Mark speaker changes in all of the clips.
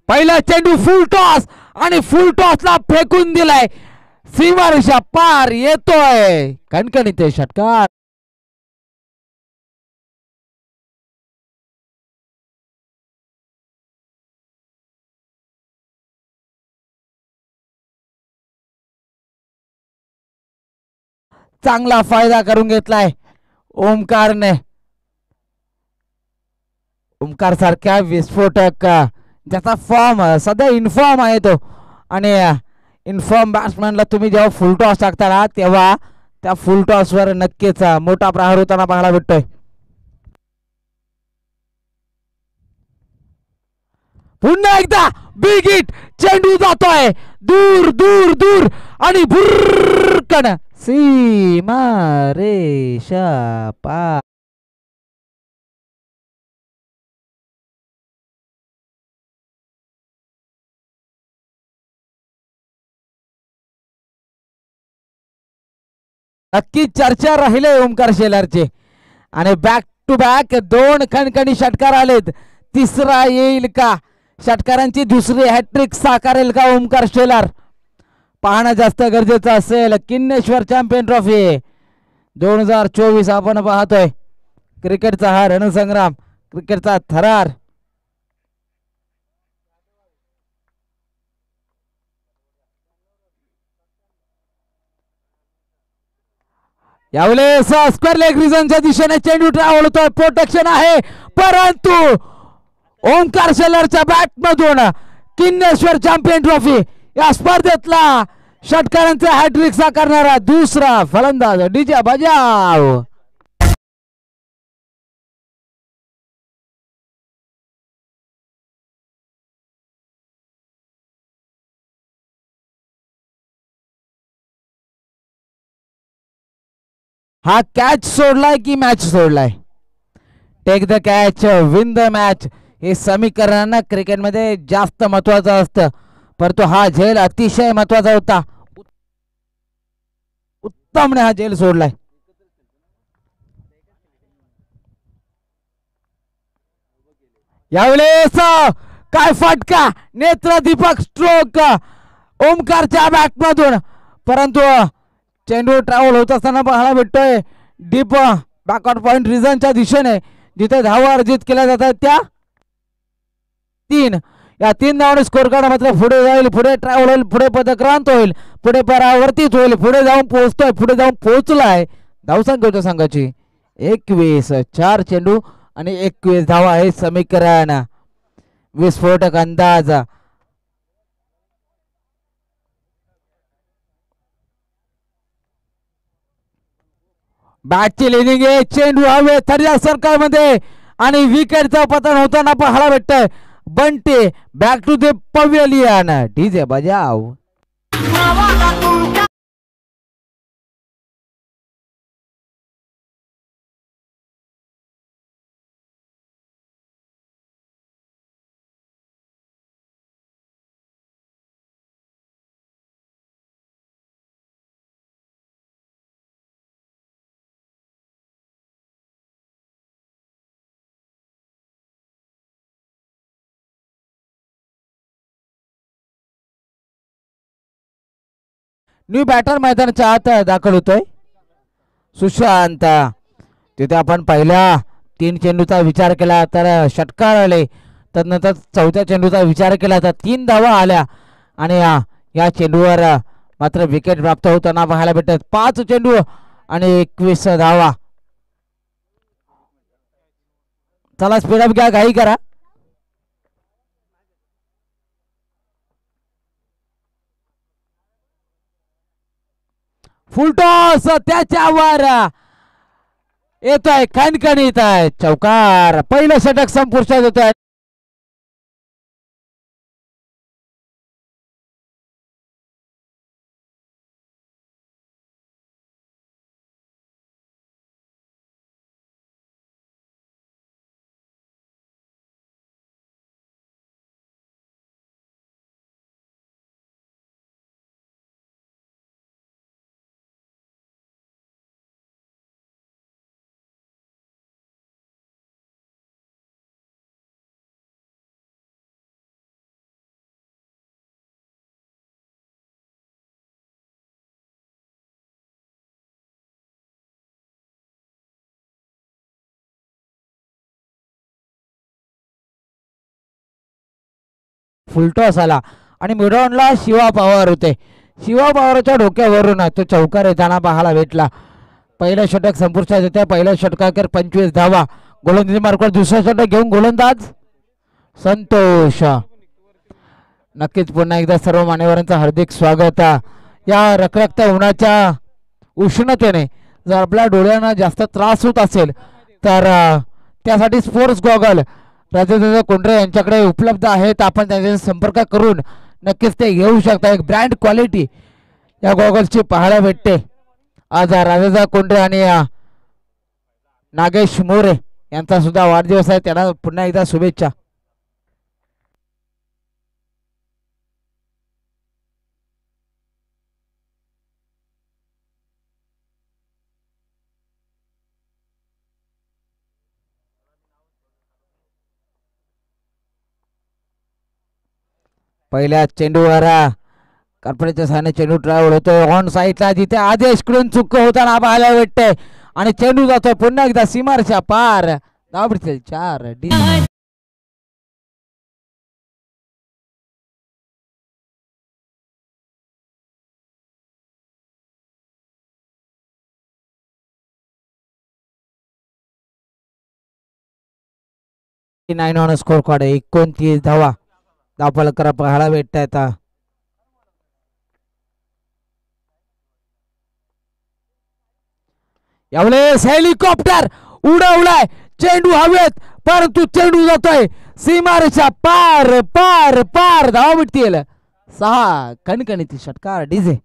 Speaker 1: पहिला चेंडू फुल टॉस आणि फुल टॉसला फेकून दिलाय. सीमारेषा पार येतोय कणकणीत षटकार. चांगला फायदा करून घेतलाय ओमकारने. ओमकार सारख्या विस्फोटक ज्याचा फॉर्म सध्या इन्फॉर्म आहे तो, आणि इन्फॉर्म बॅट्समॅनला तुम्ही जेव्हा फुल टॉस टाकता ना तेव्हा त्या फुल टॉस वर नक्कीच मोठा प्रहार होताना पाहायला भेटतोय. पुन्हा एकदा बिग हिट. चेंडू जातोय दूर दूर दूर आणि भुर्रकन सीमा रेषा पार. नक्की चर्चा राहिले ओमकार शेलारचे, आणि बॅक टू बॅक दोन खणखणी षटकार आलेत. तिसरा येईल का? षटकारांची दुसरी हॅट्रिक साकारेल का ओमकार शेलार? पाहणं जास्त गरजेचं असेल. किन्नेश्वर चॅम्पियन ट्रॉफी 2024 आपण पाहतोय. क्रिकेटचा हा रणसंग्राम, क्रिकेटचा थरार. यावेळेस स्क्वेअर लेग रिझनच्या दिशेने चेंडू ट्रॅव्हल होतोय. प्रोटेक्शन आहे, परंतु ओमकार शेलारच्या बॅट मधून किन्नेश्वर चॅम्पियन ट्रॉफी या स्पर्धेतला षटकारांचा हॅट्रिक साकारणारा दुसरा फलंदाज डीजे बजाव. हा कॅच सोडलाय की मॅच सोडलाय? Take the catch, win the match हे समीकरण क्रिकेटमध्ये जास्त महत्वाचं असतं, परंतु हा झेल अतिशय महत्वाचा होता. उत्तमने हा झेल सोडलाय. यावेळेस काय फटका, नेत्र दीपक स्ट्रोक ओमकारच्या बॅट मधून, परंतु चेंडू ट्रॅव्हल होत असताना पाहायला भेटतोय डीप बॅकआउट पॉइंट रिझनच्या दिशेने, जिथे धावा अर्जित केल्या जातात त्या 3. या 3 धावांनी स्कोर कार्ड मात्र पुढे जाईल, पुढे ट्रॅव्हल होईल, पुढे पदक्रांत होईल, पुढे परावर्तित होईल, पुढे जाऊन पोहोचतोय, पुढे जाऊन पोहोचलाय. धावसंख्या होत्या संघाची 21. 4 चेंडू आणि 21 धावा हे समीकरण. विस्फोटक अंदाज. बॅटची लिडिंग आहे, चेंडू हवे थर्ड सर्कल मध्ये आणि विकेटचं पतन होताना पाहायला भेटतंय. Bunty back to the pavilion. DJ बजाव. न्यू बॅटर मैदानाच्या आत दाखल होतोय सुशांत. तिथे आपण पहिल्या 3 चेंडूचा विचार केला तर षटकार आले, तदनंतर चौथ्या चेंडूचा विचार केला तर 3 धावा आल्या, आणि या चेंडूवर मात्र विकेट प्राप्त होताना पाहायला भेटत. 5 चेंडू आणि 21 धावा. चला स्पीडअप घ्या, घाई करा. फुलटॉस त्याच्यावर येतोय, खणखणीत आहे चौकार. पहिलं षटक संपुष्टात येतोय. फुलटॉस आला आणि मिडॉनला शिवा पवार होते. शिवा पवारच्या डोक्यावरून तो चौकार येताना पाहायला भेटला. पहिलं षटक संपुष्टात येते. पहिल्या षटकाकर 25 धावा. गोलंदाजी मार्कवर दुसरा षटक घेऊन गोलंदाज संतोष. नक्कीच पुन्हा एकदा सर्व मान्यवरांचं हार्दिक स्वागत. या रखरखत्या उन्हाच्या उष्णतेने जर आपल्या डोळ्यांना जास्त त्रास होत असेल तर त्यासाठी स्पोर्ट्स गॉगल राजेंद्र कोंडरे यांच्याकडे उपलब्ध आहेत. आपण त्यांच्याशी संपर्क करून नक्कीच ते घेऊ शकता. एक ब्रँड क्वालिटी या गॉगल्सची पाहायला भेटते. आज राजेंद्र कोंडरे आणि नागेश मोरे यांचा सुद्धा वाढदिवस आहे. त्यांना पुन्हा एकदा शुभेच्छा. पहिल्या चेंडूवर कर्पणेच्या साने चेंडू ट्रॅव्हल होतोय ऑन साईडला, जिथे आदेश कडून चुक होताना पाहायला भेटते आणि चेंडू जातोय पुन्हा एकदा सीमारच्या पार. धाव पडतील 4. नाईन ऑन स्कोर कार्ड 29 धावा धावफलक पाहायला भेटत आहेत. यावेळेस हेलिकॉप्टर उडवलाय, चेंडू हवेत परंतु चेंडू जातोय सीमारेषा पार पार पार. धाव भेटतील 6. कणकणीतील षटकार डीजे.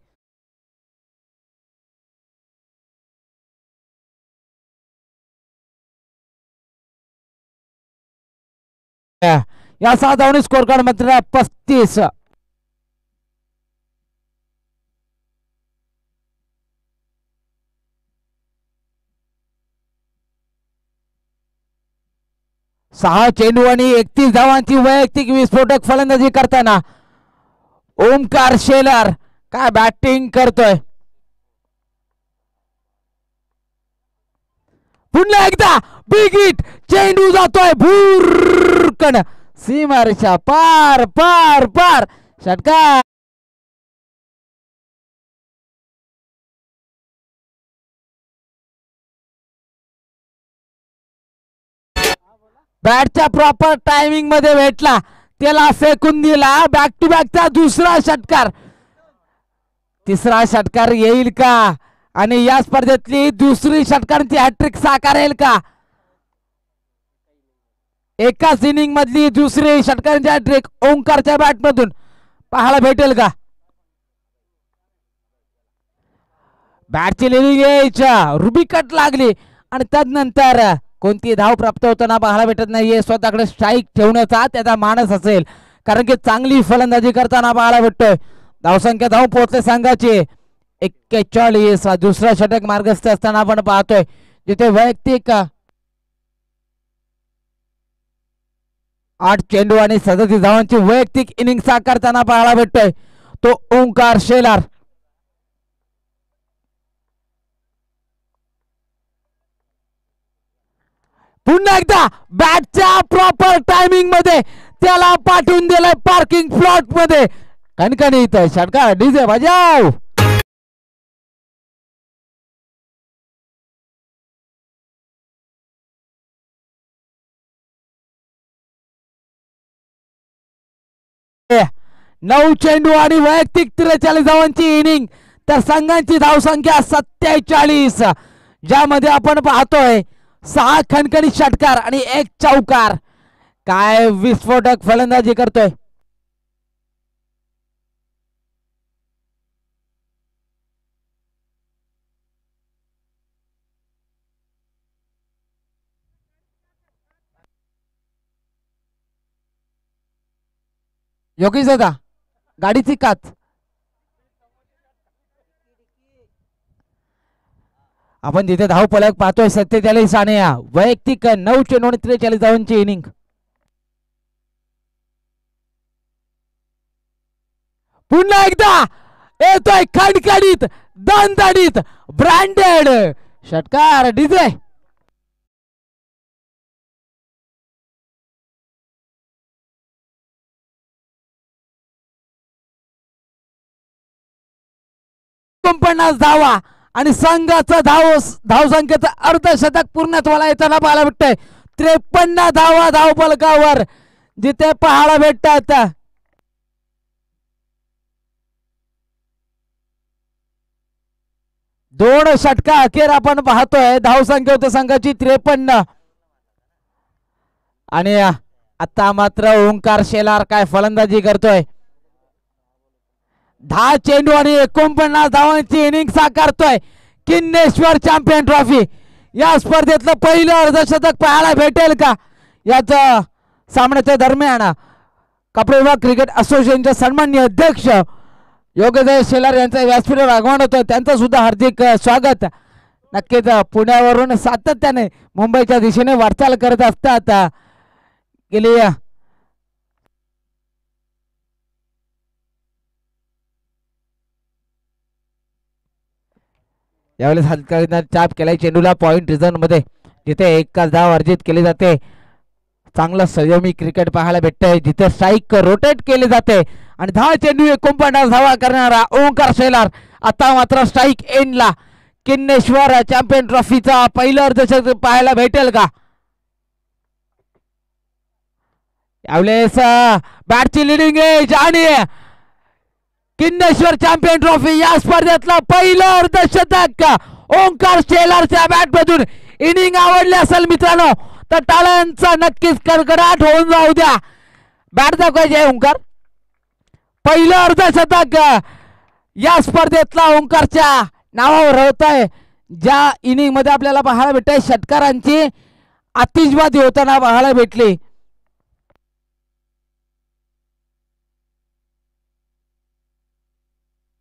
Speaker 1: या 6 धावणे स्कोर कार्ड मात्र 35. सहा चेंडू आणि 31 धावांची वैयक्तिक विस्फोटक फलंदाजी करताना ओमकार शेलार काय बॅटिंग करतोय. पुन्हा एकदा बिग हिट, चेंडू जातोय भूरकन सीमारेषा पार पार पार. षटकार बॅटच्या प्रॉपर टायमिंग मध्ये भेटला, त्याला फेकून दिला. बॅक टू बॅकचा दुसरा षटकार. तिसरा षटकार येईल का आणि या स्पर्धेतली दुसरी षटकारांची हॅट्रिक साकारेल का? एकाच इनिंग मधली दुसरी षटकारांची हॅट्रिक ओंकारच्या बॅट मधून पाहायला भेटेल का? बॅटची लिडिंग यायच्या रुबी कट लागली आणि त्यानंतर कोणती धाव प्राप्त होताना पाहायला भेटत नाहीये. स्वतःकडे स्ट्राईक ठेवण्याचा त्याचा मानस असेल, कारण की चांगली फलंदाजी करताना पाहायला भेटतोय. धावसंख्या धाव पोहोचले संघाची 41. दुसरा षटक मार्गस्थ असताना आपण पाहतोय जिथे वैयक्तिक 8 चेंडू आणि 37 धावांची वैयक्तिक इनिंग साकारताना पाहायला भेटतोय तो ओंकार शेलार. पुन्हा एकदा बॅटच्या प्रॉपर टायमिंग मध्ये त्याला पाठवून दिलंय पार्किंग प्लॉट मध्ये. कणकणीत षटकार डीजे बजाव. नऊ चेंडू आणि वैयक्तिक 43 धावांची इनिंग, तर संघांची धावसंख्या 47, ज्यामध्ये आपण पाहतोय 6 खणखणीत षटकार आणि 1 चौकार. काय विस्फोटक फलंदाजी करतोय. योगेश दादा गाडीची काच आपण जिथे धाव फलक पाहतोय 47 आणि वैयक्तिक 9 चेंडू आणि 43 धावांची इनिंग. पुन्हा एकदा येतोय खडखडीत दणदणीत ब्रँडेड षटकार डीजे. 49 धावा आणि संघाचा धावसंख्येचं अर्धशतक पूर्णत्वाला व्हायला येताना पाहायला भेटतंय. 53 धावा धावफलकावर जिथे पाहायला भेटतात. दोन षटका अखेर आपण पाहतोय. धावसंख्या होते संघाची 53 आणि आता मात्र ओंकार शेलार काय फलंदाजी करतोय. 10 चेंडू आणि 49 धावांची इनिंग साकारतोय. किन्नेश्वर चॅम्पियन ट्रॉफी या स्पर्धेतलं पहिलं अर्धशतक पाहायला भेटेल का? याच सामन्याच्या दरम्यान कपडे विभाग क्रिकेट असोसिएशनचे सन्माननीय अध्यक्ष योगेश शेलार यांचं व्यासपीठावर आगमन होतं. त्यांचं सुद्धा हार्दिक स्वागत. नक्कीच पुण्यावरून सातत्याने मुंबईच्या दिशेने वाटचाल करत असतात. गेली यावेळेस हलकारीनं चाप केलाय चेंडूला पॉइंट रिझन मध्ये जिथे एकच धाव अर्जित केली जाते. चांगलं संयमी क्रिकेट पाहायला भेटतंय जिथे स्ट्राईक रोटेट केले जाते आणि 10 चेंडू 49 धावा करणारा ओंकार शेलार आता मात्र स्ट्राईक एंडला. किन्नेश्वर चॅम्पियन ट्रॉफीचा पहिलं अर्धशतक पाहायला भेटेल का? यावेळेस बॅटची लिडिंग एज आणि किन्नेश्वर चॅम्पियन ट्रॉफी या स्पर्धेतला पहिलं अर्धशतक ओंकार शेलारच्या बॅट मधून. इनिंग आवडली असेल मित्रांनो तर टाळ्यांचा नक्कीच कडकडाट होऊन जाऊ द्या. बॅट दाखवायचे ओंकार. पहिलं अर्धशतक या स्पर्धेतला ओंकारच्या नावावर होत आहे. ज्या इनिंग मध्ये आपल्याला पाहायला भेटतंय षटकारांची आतिषबाजी होताना पाहायला भेटली.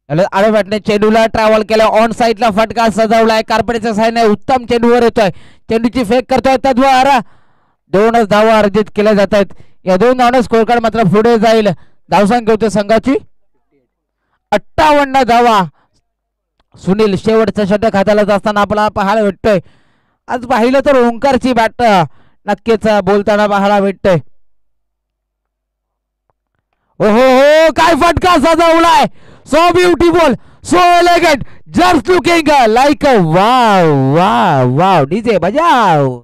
Speaker 1: आडव्याने चेंडूला ट्रॅव्हल केलं. ऑन साईडला फटका सजवलाय. कार्पेटच्या साईडने उत्तम चेंडूवर येतोय. चेंडूची फेक करतोय तद्वारा 2 धावा अर्जित केल्या जात आहेत. या 2 धावांना स्कोर कार्ड मात्र पुढे जाईल. धावसंख्या होते संघाची 58 धावा. सुनील शेवटचं षटक हाताला असताना आपल्याला पाहायला भेटतोय. आज पाहिलं तर ओंकारची बॅट नक्कीच बोलताना पाहायला भेटतोय. ओहो हो काय फटका सजवलाय. So beautiful so elegant just looking like wow wow wow. DJ बजाव.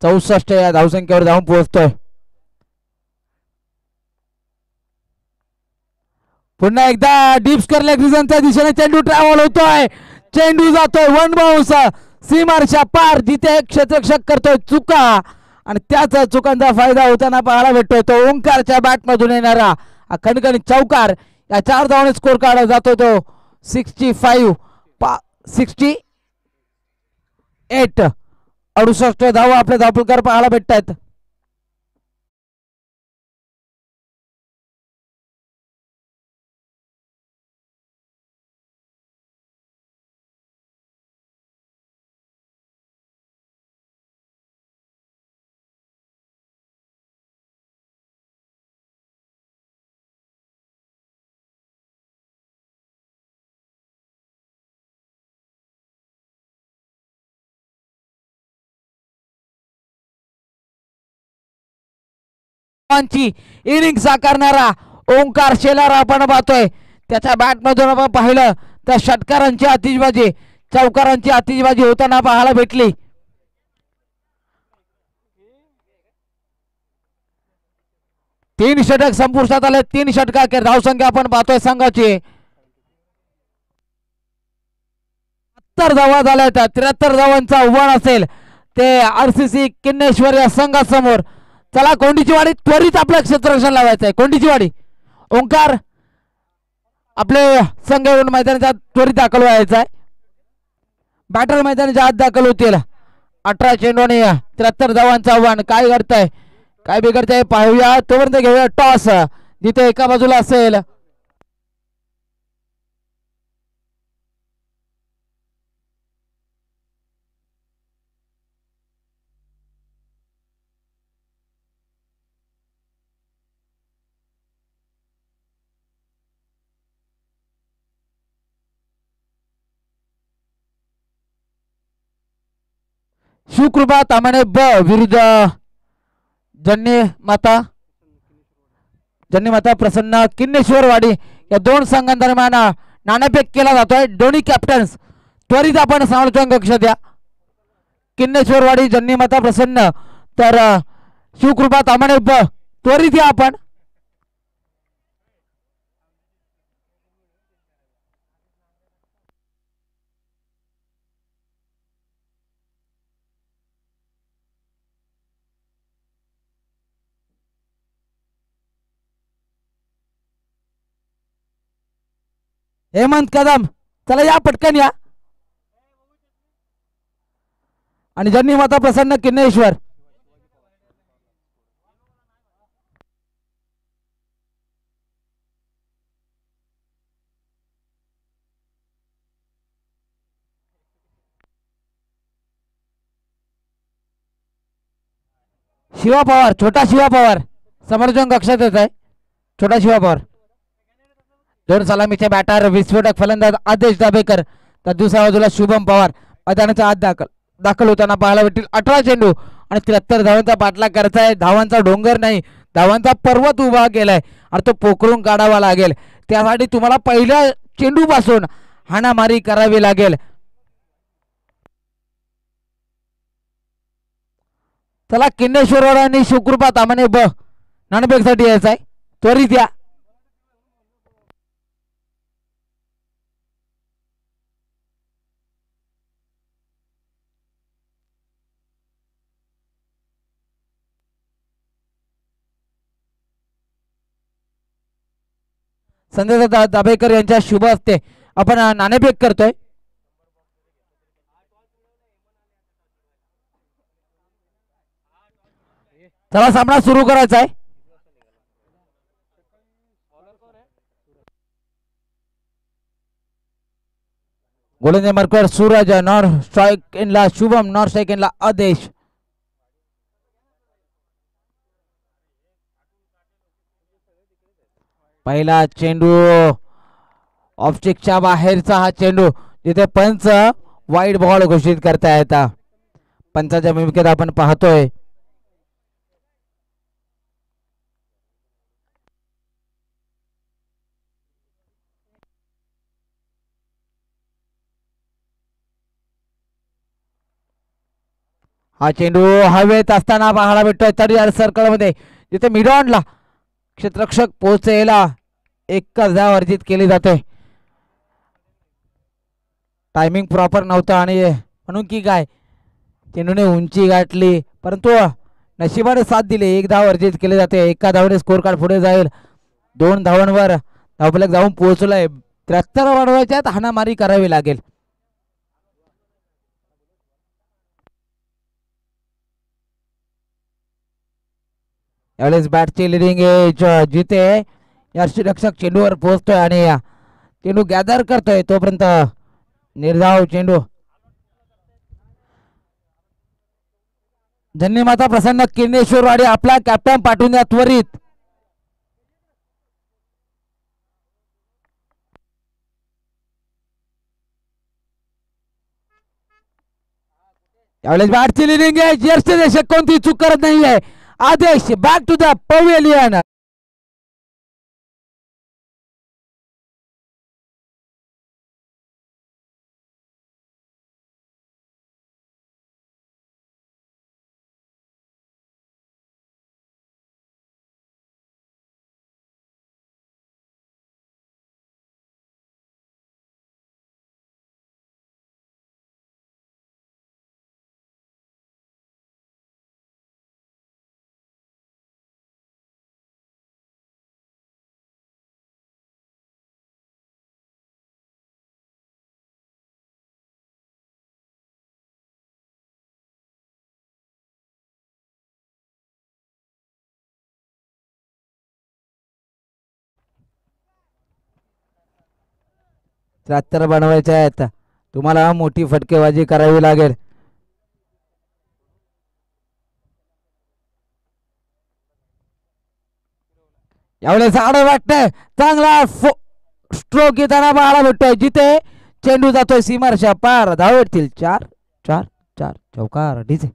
Speaker 1: 64 या धावसंख्येवर जाऊन पोहोचतोय. पुन्हा एकदा डीप स्क्वेअर लेग रिजनच्या दिशेने चेंडू ट्रॅव्हल होतोय. चेंडू जातोय 1 बाउन्स सीमारेषा पार जिथे क्षेत्ररक्षक करतोय चुका आणि त्याच चुकांचा फायदा होताना पाहायला भेटतोय. तो ओंकारच्या बॅट मधून येणारा खणखणीत चौकार. या 4 धावांनी स्कोर काढला जातो तो 65 68. 68 धावा आपल्या धावपलकार पाहायला भेटतात. इनिंग साकारणारा ओंकार शेलार आपण पाहतोय. त्याच्या बॅट मधून आपण पाहिलं तर षटकारांची आतिषबाजी चौकारांची आतिषबाजी होताना पाहायला भेटली. तीन षटक संपुष्टात आले. 3 षटका अखेर धावसंख्या आपण पाहतोय संघाची 73 धावा झाल्यात. 73 धावांचा आव्हान असेल ते आरसीसी किन्नेश्वर या संघासमोर. चला कोंडीची वाडी त्वरित आपलं क्षेत्ररक्षण लावायचं आहे. कोंडीची वाडी ओंकार आपले संघ येऊन मैदानाच्या त्वरित दाखल व्हायचा आहे. बॅटर मैदानाच्या आत दाखल होतील. 18 चेंडू आणि 73 धावांचं आव्हान. काय करताय काय बिघडतंय पाहूया. तोपर्यंत घेऊया टॉस जिथे एका बाजूला असेल शिवकृपा तामाणे ब विरुद्ध जन्नी माता प्रसन्न किन्नेश्वरवाडी या दोन संघांदरम्यान नाणेफेक केला जातोय. दोन्ही कॅप्टन्स त्वरित आपण समालोचन कक्षात या. किन्नेश्वरवाडी जन्नी माता प्रसन्न तर शिवकृपा तामाणे ब त्वरित या आपण. हेमंत कदम चला या पटकन या. आणि जन्नी माता प्रसन्न किन्नेश्वर शिवा पवार छोटा शिवा पवार समर्थन कक्षात येत आहे. छोटा शिवा पवार दोन सलामीचे बॅटर विस्फोटक फलंदाज आदेश दाभेकर तर दुसऱ्या बाजूला शुभम पवार मैदानाच्या आत दाखल होताना पाहायला भेटतील. 18 चेंडू आणि 73 धावांचा पाठलाग करायचा आहे. धावांचा डोंगर नाही धावांचा पर्वत उभा केलाय आणि तो पोखरून काढावा लागेल. त्यासाठी तुम्हाला पहिल्या चेंडू पासून हाणामारी करावी लागेल. चला किन्नेश्वर आणि शिवकृपा तामाणे ब नाणेफेकसाठी यायचं आहे. त्वरित या. संजय दाभेकर यांच्या शुभ हस्ते आपण नाणेफेक करतोय. चला सामना सुरू करायचा आहे. गोलंदाज मार्कवर सूरज नॉर्थ स्ट्राइक इनला शुभम नॉर्थ स्ट्राइक इनला आदेश. पहिला चेंडू ऑफस्टिकच्या बाहेरचा हा चेंडू जिथे पंच वाईड बॉल घोषित करतायत. पंचाच्या भूमिकेत आपण पाहतोय हा चेंडू हवेत असताना पाहायला भेटतोय 30 सर्कल मध्ये जिथे मिडॉनला क्षेत्ररक्षक पोहोचेला एकच धाव अर्जित केली जाते. टायमिंग प्रॉपर नव्हतं आणि म्हणून की काय चेंडूने उंची गाठली परंतु नशिबाने साथ दिली. एक धाव अर्जित केली जाते. एका धावने स्कोर कार्ड पुढे जाईल. 2 धावांवर धावफलक जाऊन पोहोचलाय. 73 वाढवायच्यात हाणामारी करावी लागेल. यावेळेस बॅटची लिडिंग एज जिथे यष्टीरक्षक चेंडूवर पोहोचतोय आणि चेंडू गॅदर करतोय तोपर्यंत निर्धाव चेंडू जन्नी माता प्रसन्न किन्नेश्वरवाडी आपला कॅप्टन पाठवून द्या त्वरित. यावेळेस बॅटची लिडिंग एज यष्टीरक्षक कोणती चूक करत नाहीये. आदेश बॅक टू द पवेलियन. त्र्याहत्तर बनवायचे आहेत. तुम्हाला मोठी फटकेबाजी करावी लागेल. यावेळेस आडं वाटतंय चांगला स्ट्रोक येताना पाहायला भेटतोय जिथे चेंडू जातोय सीमारेषा पार. धाव भेटतील 4 4 4 चौकार डीजे.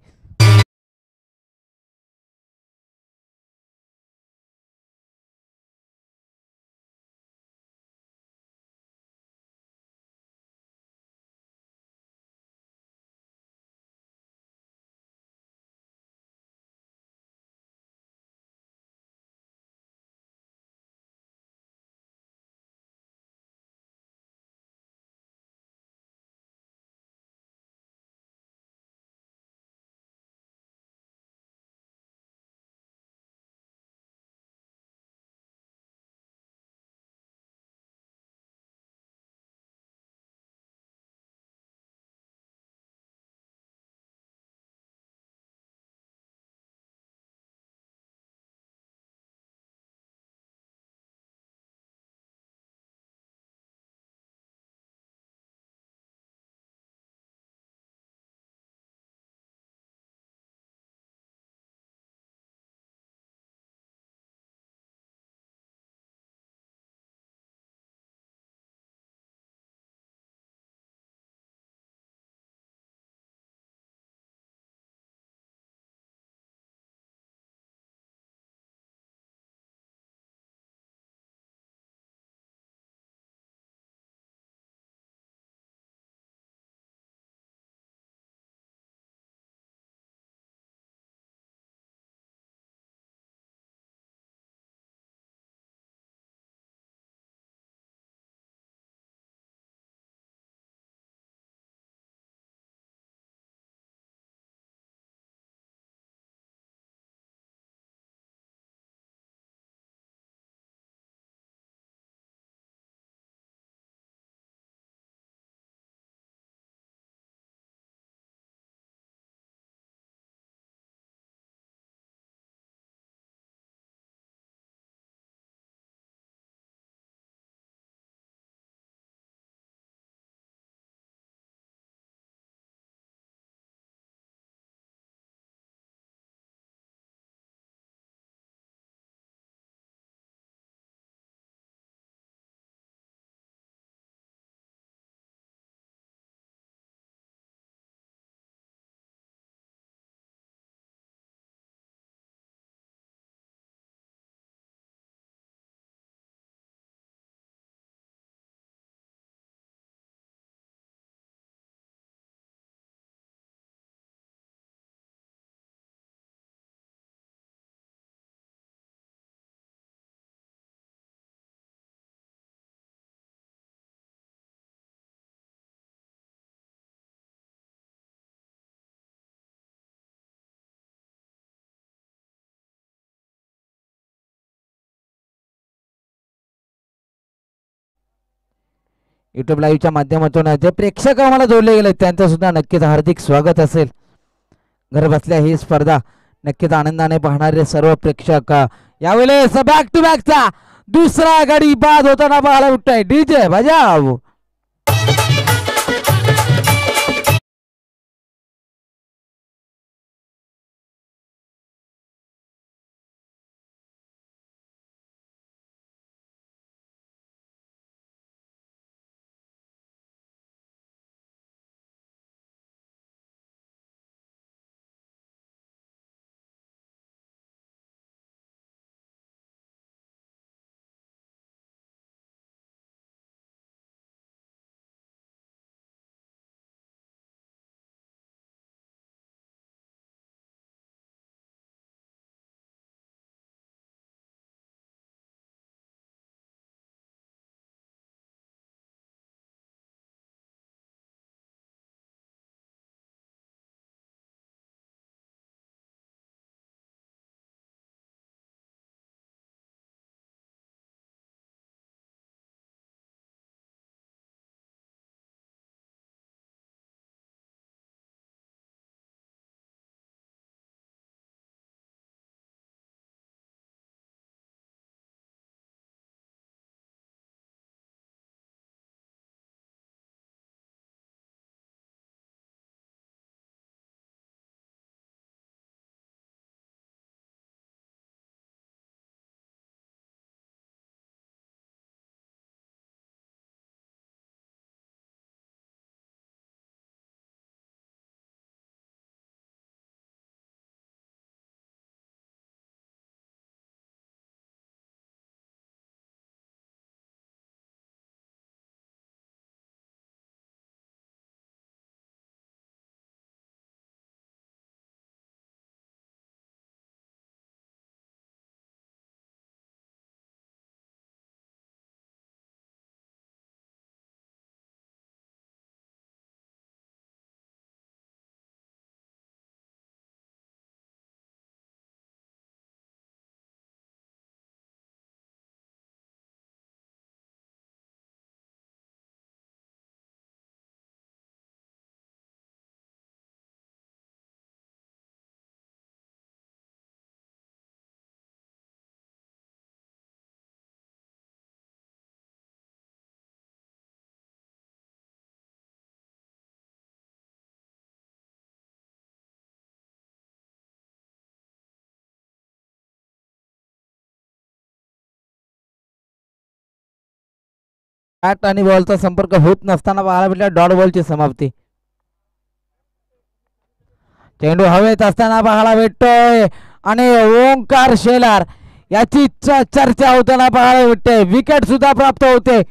Speaker 1: युट्यूब लाईव्हच्या माध्यमातून जे प्रेक्षक आम्हाला जोडले गेले त्यांचं सुद्धा नक्कीच हार्दिक स्वागत असेल. घर बसल्या ही स्पर्धा नक्कीच आनंदाने पाहणारे सर्व प्रेक्षक यावेळेस बॅक टू बॅकचा दुसरा गडी बाद होताना पाहायला भेटतोय. डीजे बजाव. बॅट आणि बॉलचा संपर्क होत नसताना पाहायला भेटला डॉट बॉलची समाप्ती. चेंडू हवेत असताना पाहायला भेटतोय आणि ओंकार शेलार याची चर्चा होताना पाहायला भेटते. विकेट सुद्धा प्राप्त होते.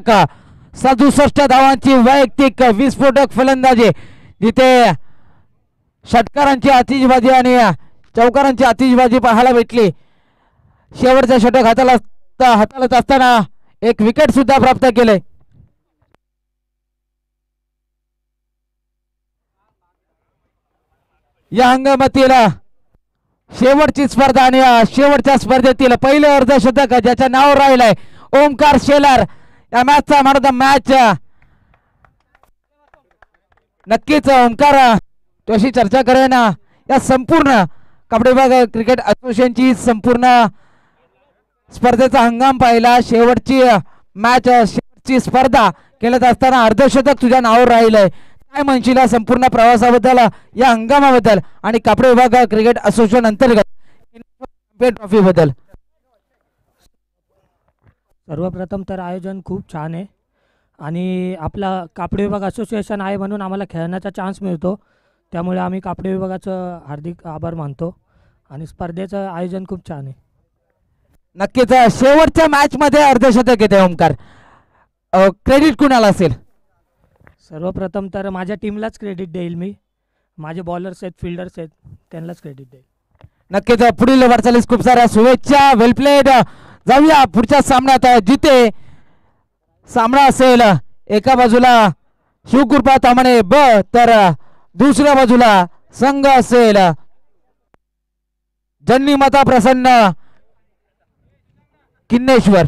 Speaker 1: का 67 धावांची वैयक्तिक विस्फोटक फलंदाजी जिथे षटकारांची आतिषबाजी आणि चौकारांची आतिषबाजी पाहायला भेटली. शेवटचा षटक हाताळत असताना एक विकेट सुद्धा प्राप्त केले. या हंगामातील शेवटची स्पर्धा आणि शेवटच्या स्पर्धेतील पहिलं अर्धशतक ज्याच्या नाव राहिलंय ओंकार शेलार या मॅचचा मॅन ऑफ द मॅच. नक्कीच ओंकार तशी चर्चा करेन या संपूर्ण कबड्डी विभाग क्रिकेट असोसिएशनची संपूर्ण स्पर्धेचा हंगाम पाहिला. शेवटची मॅच शेवटची स्पर्धा केल्यात असताना अर्धशतक तुझ्या नावावर राहिलंय. काय म्हणशील संपूर्ण प्रवासाबद्दल या हंगामाबद्दल आणि कबड्डी विभाग क्रिकेट असोसिएशन अंतर्गत ट्रॉफी बद्दल?
Speaker 2: सर्वप्रथम तर आयोजन खूप छान आहे आणि आपला कापडी विभाग असोसिएशन आहे म्हणून आम्हाला खेळण्याचा चान्स मिळतो. त्यामुळे आम्ही कापडी विभागाचं हार्दिक आभार मानतो आणि स्पर्धेचं आयोजन खूप छान आहे.
Speaker 1: नक्कीच शेवटच्या मॅच मध्ये अर्धशतक येते ओंकार, क्रेडिट कुणाला असेल?
Speaker 2: सर्वप्रथम तर माझ्या टीमलाच क्रेडिट देईल मी. माझे बॉलर्स आहेत, फिल्डर्स आहेत, त्यांनाच क्रेडिट देईल.
Speaker 1: नक्कीच पुढील वाटचालीस खूप साऱ्या शुभेच्छा. वेल प्लेड. जाऊया पुढच्या सामन्यात जिथे सामना असेल एका बाजूला शिवकृपा तामाणे ब तर दुसऱ्या बाजूला संघ असेल जन्नीमाता प्रसन्न किन्नेश्वर.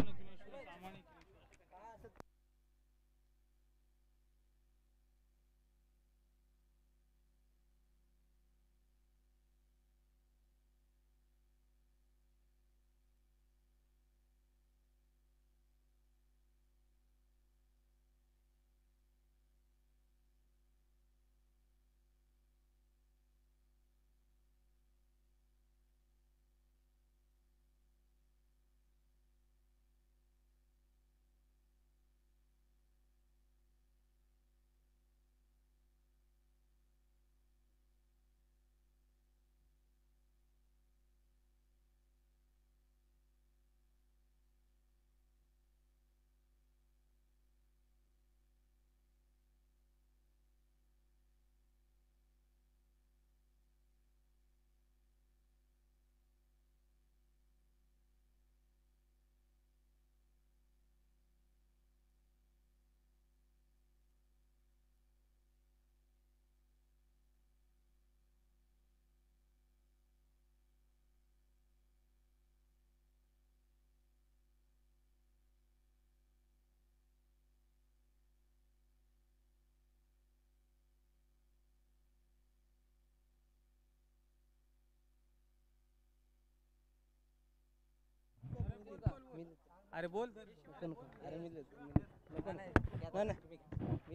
Speaker 3: अरे बोल
Speaker 4: अरे मी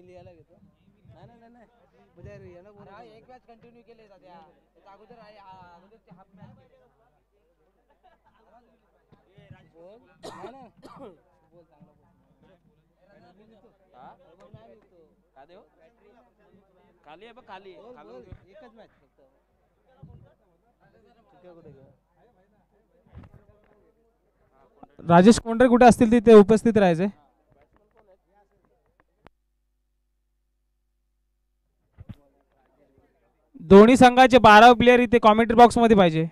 Speaker 4: लिहायला घेतो नाही म्हणजे याला बोल
Speaker 1: एक मॅच कंटिन्यू केले सध्या त्याच्या अगोदर अगोदरची हाफ मॅच
Speaker 4: बोल बोल चांगला बोल
Speaker 3: का देऊ खाली आहे बघ खाली
Speaker 4: बोल एकच मॅच फक्त तुझ्या कुठे ग
Speaker 5: राजेश कोंडरे कुठे असतील तिथे उपस्थित राहायचे. दोन्ही संघाचे 12 प्लेयर इथे कॉमेंट्री बॉक्स मध्ये पाहिजे.